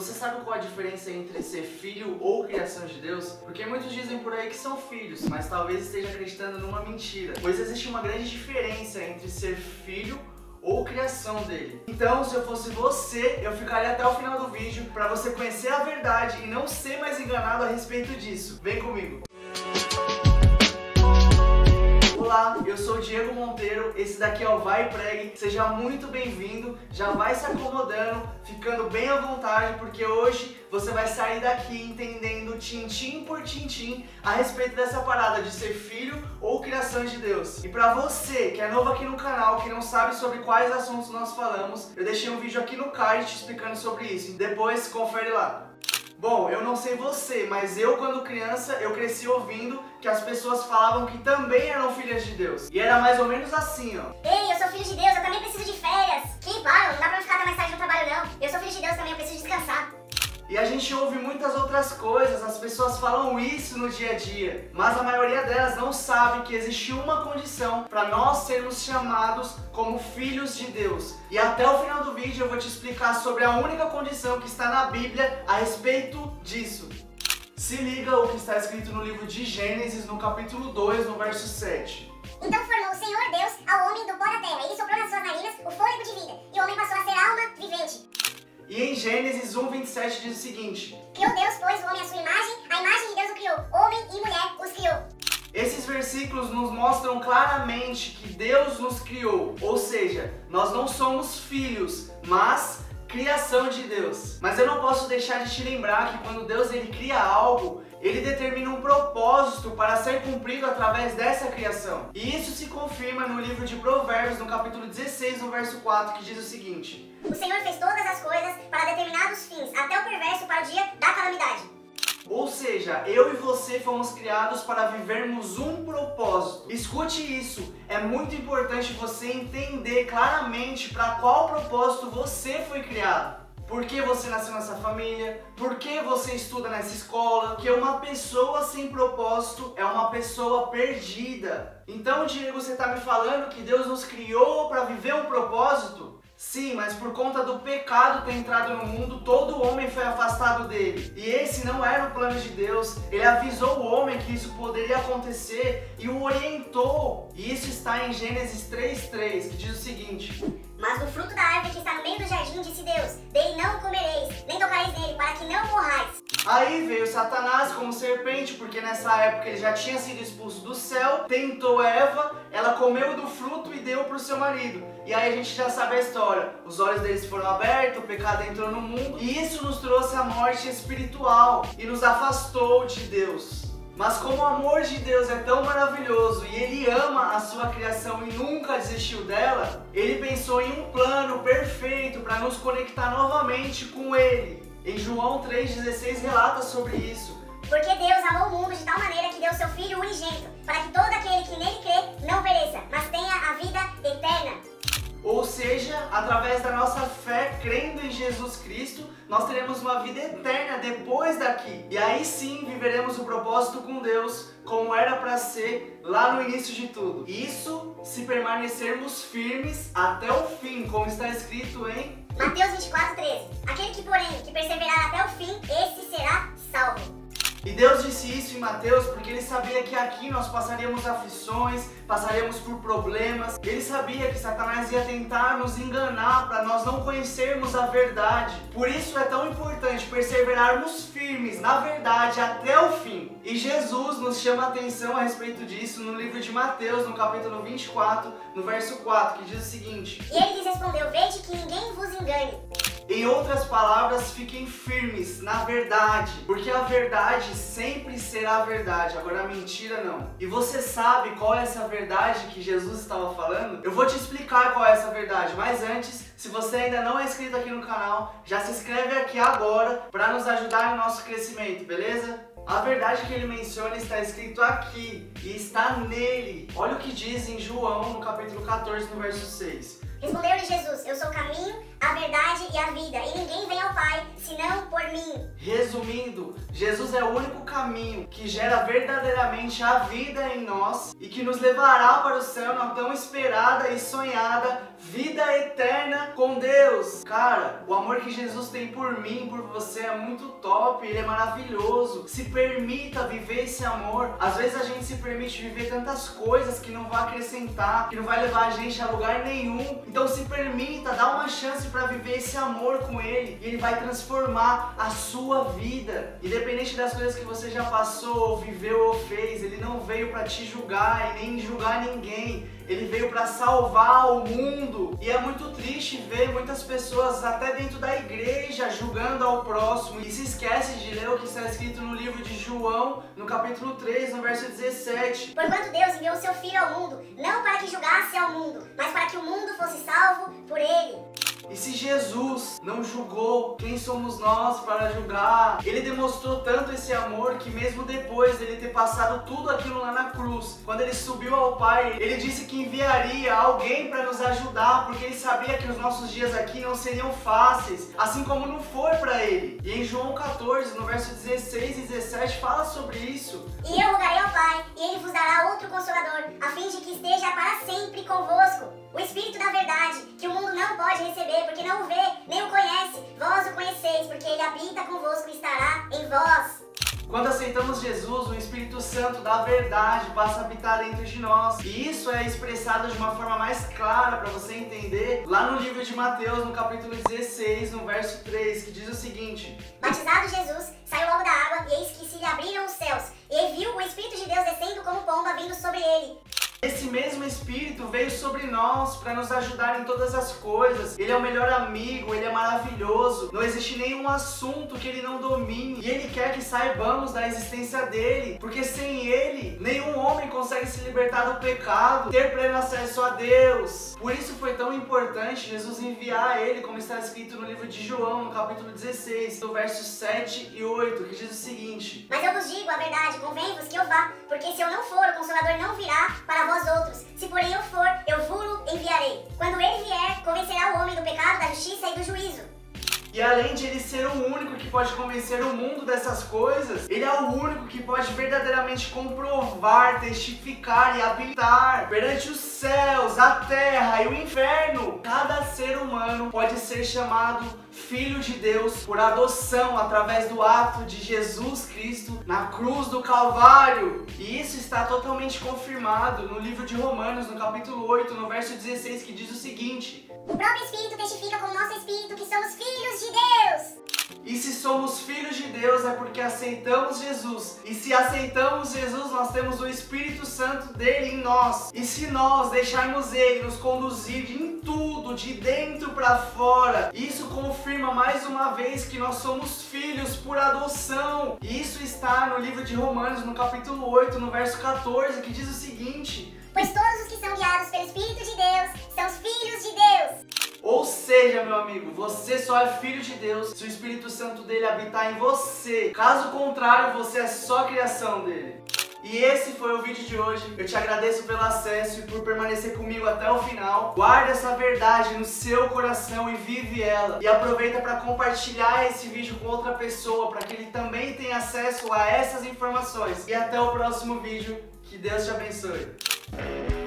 Você sabe qual a diferença entre ser filho ou criação de Deus? Porque muitos dizem por aí que são filhos, mas talvez esteja acreditando numa mentira. Pois existe uma grande diferença entre ser filho ou criação dele. Então, se eu fosse você, eu ficaria até o final do vídeo para você conhecer a verdade e não ser mais enganado a respeito disso. Vem comigo! Olá, eu sou o Diego Monteiro, esse daqui é o Vai e Pregue, seja muito bem-vindo, já vai se acomodando, ficando bem à vontade, porque hoje você vai sair daqui entendendo tintim por tintim a respeito dessa parada de ser filho ou criação de Deus. E pra você que é novo aqui no canal, que não sabe sobre quais assuntos nós falamos, eu deixei um vídeo aqui no card te explicando sobre isso, depois confere lá. Bom, eu não sei você, mas eu quando criança, eu cresci ouvindo que as pessoas falavam que também eram filhas de Deus. E era mais ou menos assim, ó. Ei, eu sou filho de Deus, eu também preciso de férias. Que para, não dá pra eu ficar até mais tarde no trabalho não. Eu sou filho de Deus também, eu preciso descansar. E a gente ouve muitas outras coisas, as pessoas falam isso no dia a dia, mas a maioria delas não sabe que existe uma condição para nós sermos chamados como filhos de Deus. E até o final do vídeo eu vou te explicar sobre a única condição que está na Bíblia a respeito disso. Se liga o que está escrito no livro de Gênesis, no capítulo 2, no verso 7. Então formou o Senhor Deus ao homem do pó da terra, e lhe soprou nas suas narinas o fôlego de vida, e o homem passou a ser alma vivente. E em Gênesis 1:27 diz o seguinte: Criou Deus, pois, o homem à sua imagem, a imagem de Deus o criou, homem e mulher os criou. Esses versículos nos mostram claramente que Deus nos criou, ou seja, nós não somos filhos, mas criação de Deus. Mas eu não posso deixar de te lembrar que quando Deus ele cria algo, ele determina um propósito para ser cumprido através dessa criação. E isso se confirma no livro de Provérbios, no capítulo 16, no verso 4, que diz o seguinte: O Senhor fez todas as coisas para determinados fins, até o perverso para o dia da calamidade. Ou seja, eu e você fomos criados para vivermos um propósito. Escute isso, é muito importante você entender claramente para qual propósito você foi criado. Por que você nasceu nessa família? Por que você estuda nessa escola? Porque uma pessoa sem propósito é uma pessoa perdida. Então, Diego, você está me falando que Deus nos criou para viver um propósito? Sim, mas por conta do pecado ter entrado no mundo, todo homem foi afastado dele. E esse não era o plano de Deus. Ele avisou o homem que isso poderia acontecer e o orientou. E isso está em Gênesis 3:3, que diz o seguinte: Mas do fruto da árvore que está no meio do jardim, disse Deus, dele não comereis, nem tocareis nele, para que não morrais. Aí veio Satanás como serpente, porque nessa época ele já tinha sido expulso do céu, tentou Eva, ela comeu do fruto e deu para o seu marido. E aí a gente já sabe a história, os olhos deles foram abertos, o pecado entrou no mundo, e isso nos trouxe a morte espiritual e nos afastou de Deus. Mas como o amor de Deus é tão maravilhoso e Ele ama a sua criação e nunca desistiu dela, Ele pensou em um plano perfeito para nos conectar novamente com Ele. Em João 3,16 relata sobre isso. Porque Deus amou o mundo de tal maneira que deu seu Filho unigênito, para que todo aquele que nele crê não pereça, mas tenha a vida eterna. Ou seja, através da nossa fé, crendo em Jesus Cristo, nós teremos uma vida eterna depois daqui. E aí sim viveremos o propósito com Deus, como era para ser lá no início de tudo. Isso se permanecermos firmes até o fim, como está escrito em Mateus 24:13. Aquele que, porém, que perseverar até o fim, esse será salvo. E Deus disse isso em Mateus porque Ele sabia que aqui nós passaríamos aflições, passaríamos por problemas. Ele sabia que Satanás ia tentar nos enganar para nós não conhecermos a verdade. Por isso é tão importante perseverarmos firmes na verdade até o fim. E Jesus nos chama a atenção a respeito disso no livro de Mateus, no capítulo 24, no verso 4, que diz o seguinte: E ele lhes respondeu, vede que ninguém vos engane. Em outras palavras, fiquem firmes na verdade, porque a verdade sempre será a verdade, agora a mentira não. E você sabe qual é essa verdade que Jesus estava falando? Eu vou te explicar qual é essa verdade, mas antes, se você ainda não é inscrito aqui no canal, já se inscreve aqui agora para nos ajudar no nosso crescimento, beleza? A verdade que ele menciona está escrito aqui e está nele. Olha o que diz em João, no capítulo 14, no verso 6. Respondeu-lhe Jesus, eu sou o caminho, a verdade e a vida, e ninguém vem ao Pai, senão por mim. Resumindo, Jesus é o único caminho que gera verdadeiramente a vida em nós e que nos levará para o céu na tão esperada e sonhada vida eterna com Deus. Cara, o amor que Jesus tem por mim, por você é muito top, ele é maravilhoso. Se permita viver esse amor. Às vezes a gente se permite viver tantas coisas que não vai acrescentar, que não vai levar a gente a lugar nenhum. Então se permita, dá uma chance para viver esse amor com ele e ele vai transformar a sua vida. Independente das coisas que você já passou, viveu ou fez, ele não veio para te julgar e nem julgar ninguém. Ele veio para salvar o mundo. E é muito triste ver muitas pessoas até dentro da igreja julgando ao próximo e se esquece de ler o que está escrito no livro de João, no capítulo 3, no verso 17. Porquanto Deus enviou seu Filho ao mundo, não para que julgasse ao mundo, mas para que o mundo fosse salvo por ele. E se Jesus não julgou, quem somos nós para julgar? Ele demonstrou tanto esse amor que mesmo depois dele ter passado tudo aquilo lá na cruz, quando ele subiu ao Pai, ele disse que enviaria alguém para nos ajudar, porque ele sabia que os nossos dias aqui não seriam fáceis, assim como não foi para ele. E em João 14, no verso 16 e 17, fala sobre isso. E eu rogarei ao Pai, e ele vos dará outro Consolador, a fim de que esteja para sempre convosco. O Espírito da verdade, que o mundo não pode receber, porque não o vê, nem o conhece. Vós o conheceis, porque ele habita convosco e estará em vós. Quando aceitamos Jesus, o Espírito Santo da verdade passa a habitar dentro de nós. E isso é expressado de uma forma mais clara para você entender lá no livro de Mateus, no capítulo 16, no verso 3, que diz o seguinte: Batizado Jesus, saiu logo da água, e eis que se lhe abriram os céus, e ele viu o Espírito de Deus descendo como pomba vindo sobre ele. Esse mesmo Espírito veio sobre nós para nos ajudar em todas as coisas. Ele é o melhor amigo, ele é maravilhoso. Não existe nenhum assunto que ele não domine. E ele quer que saibamos da existência dele, porque sem ele, nenhum homem consegue se libertar do pecado, ter pleno acesso a Deus. Por isso foi tão importante Jesus enviar ele, como está escrito no livro de João, no capítulo 16, no versos 7 e 8, que diz o seguinte: Mas eu vos digo a verdade, convém-vos que eu vá, porque se eu não for, o Consolador não virá para vós outros. Se porém eu for, eu vou-lo enviarei. Quando ele vier, convencerá o homem do pecado, da justiça e do juízo. E além de ele ser o único que pode convencer o mundo dessas coisas, ele é o único que pode verdadeiramente comprovar, testificar e habilitar perante os céus, a terra e o inferno. Cada ser humano pode ser chamado filho de Deus por adoção através do ato de Jesus Cristo na cruz do Calvário. E isso está totalmente confirmado no livro de Romanos, no capítulo 8, no verso 16, que diz o seguinte: O próprio Espírito testifica com o nosso Espírito que somos filhos de Deus. E se somos filhos de Deus é porque aceitamos Jesus. E se aceitamos Jesus, nós temos o Espírito Santo dele em nós. E se nós deixarmos ele nos conduzir em tudo, de dentro para fora, isso confirma mais uma vez que nós somos filhos por adoção. E isso está no livro de Romanos, no capítulo 8, no verso 14, que diz o seguinte: Pois todos os que são guiados pelo Espírito de Deus são os filhos de Deus. Ou seja, meu amigo, você só é filho de Deus se o Espírito Santo dele habitar em você. Caso contrário, você é só criação dele. E esse foi o vídeo de hoje. Eu te agradeço pelo acesso e por permanecer comigo até o final. Guarda essa verdade no seu coração e vive ela. E aproveita para compartilhar esse vídeo com outra pessoa, para que ele também tenha acesso a essas informações. E até o próximo vídeo. Que Deus te abençoe.